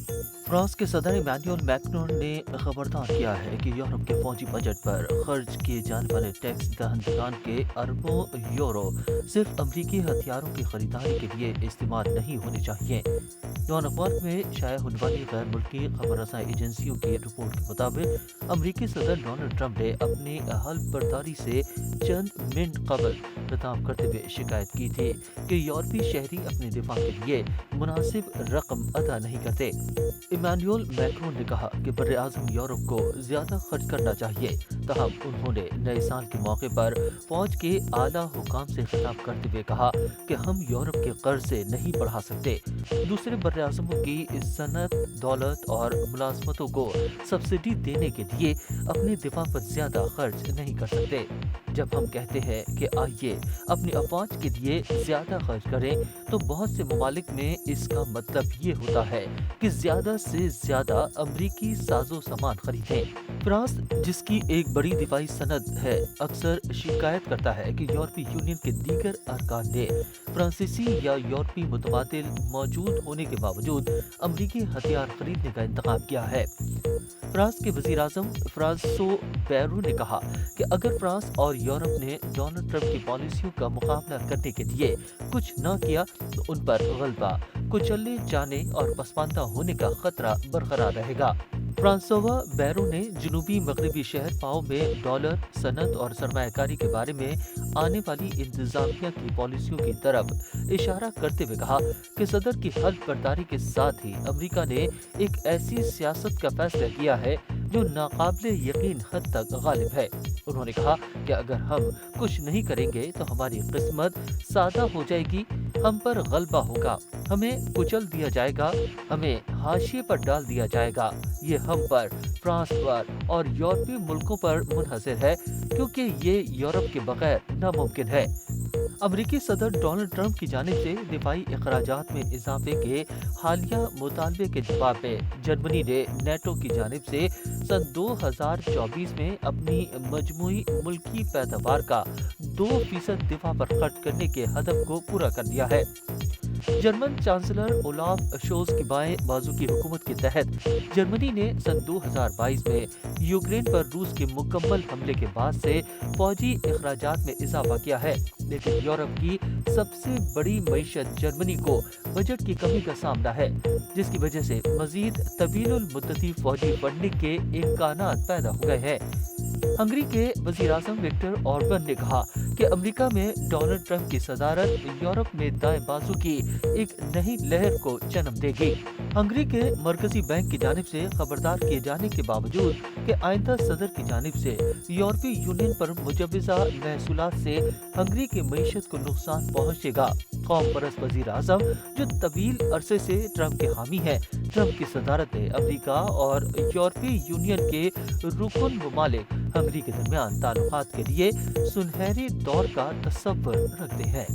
France के सदर Emmanuel Macron ने खबरदार किया है कि यूरोप के फौजी बजट पर खर्च किए जाने वाले टैक्स दहन के अरबों यूरो सिर्फ अमरीकी हथियारों की खरीदारी के लिए इस्तेमाल नहीं होने चाहिए। यौन अखबार में शाया होने वाली गैर मुल्की खबर रसाई एजेंसियों की रिपोर्ट के मुताबिक अमरीकी सदर डोनाल्ड ट्रंप ने अपनी हल्फ बर्दारी से चंद मिनट कबल खिताब करते हुए शिकायत की थी कि यूरोपीय शहरी अपने दिफा के लिए मुनासिब रकम अदा नहीं करते। इमैनुअल मैक्रोन ने कहा कि बर्रे आज़म यूरोप को ज्यादा खर्च करना चाहिए। तहम उन्होंने नए साल के मौके पर फौज के आला हुकाम से खिताब करते हुए कहा कि हम यूरोप के कर्जे नहीं बढ़ा सकते। दूसरे बर्रे आज़मों की सनत, दौलत और मुलाजमतों को सब्सिडी देने के लिए अपने दिफा पर ज्यादा खर्च नहीं कर सकते। जब हम कहते हैं कि आइए अपनी अफवाज के लिए ज्यादा खर्च करें, तो बहुत से ममालिक में इसका मतलब ये होता है कि ज्यादा से ज्यादा अमरीकी साजो सामान खरीदें। फ्रांस, जिसकी एक बड़ी दिफाई सनद है, अक्सर शिकायत करता है कि यूरोपीय यूनियन के दीगर अरकान ने फ्रांसीसी या यूरोपीय मुतबादिल मौजूद होने के बावजूद अमरीकी हथियार खरीदने का इंतखाब किया है। फ्रांस के वजीर आजम फ्रांसो बैरू ने कहा कि अगर फ्रांस और यूरोप ने डोनाल्ड ट्रंप की पॉलिसियों का मुकाबला करने के लिए कुछ न किया, तो उन पर गलबा, कुचले जाने और पसमानदा होने का खतरा बरकरार रहेगा। फ्रांसोवा बैरो ने जनूबी मगरबी शहर पाओ में डॉलर, सनत और सरमायाकारी के बारे में आने वाली इंतजामिया की पॉलिसियों की तरफ इशारा करते हुए कहा कि सदर की हल्फ बर्दारी के साथ ही अमेरिका ने एक ऐसी सियासत का फैसला किया है जो नाकाबिले यकीन हद तक गालिब है। उन्होंने कहा कि अगर हम कुछ नहीं करेंगे तो हमारी किस्मत सादा हो जाएगी, हम पर गलबा होगा, हमें कुचल दिया जाएगा, हमें हाशिए पर डाल दिया जाएगा। ये हम पर, फ्रांस पर और यूरोपीय मुल्कों पर मुनहसर है, क्योंकि ये यूरोप के बगैर नामुमकिन है। अमरीकी सदर डोनाल्ड ट्रंप की जानिब से दिफाई अखराजात में इजाफे के हालिया मुतालबे के जवाब में जर्मनी ने नेटो की जानिब से सन 2024 में अपनी मजमूई मुल्की पैदावार का 2% दिफा पर खर्च करने के हदफ को पूरा कर दिया है। जर्मन चांसलर ओलाफ शोल्ज की बाएं बाजू की हुकूमत के तहत जर्मनी ने सन 2022 में यूक्रेन पर रूस के मुकम्मल हमले के बाद से फौजी अखराजात में इजाफा किया है, लेकिन यूरोप की सबसे बड़ी मईशत जर्मनी को बजट की कमी का सामना है, जिसकी वजह से मजीद तवीलुल मुद्दती फौजी बढ़ने के इम्कानात पैदा हो गए हैं। हंगरी के वजीर आजम विक्टर ऑर्बन ने कहा कि अमेरिका में डोनाल्ड ट्रंप की सदारत यूरोप में दाएं बाजू की एक नई लहर को जन्म देगी। हंगरी के मरकजी बैंक की जानिब से खबरदार किए जाने के बावजूद कि आइंदा सदर की जानिब से यूरोपीय यूनियन पर मुजवजा महसूलात से हंगरी की मईशत को नुकसान पहुँचेगा। कौम परस्त वजीर आजम, जो तवील अरसे से ट्रंप के हामी है, ट्रंप की सदारत में अमेरिका और यूरोपीय यूनियन के रुकन ममालिक हंगरी के दरमियान ताल्लुकात के लिए सुनहरे दौर का तसव्वुर रखते हैं।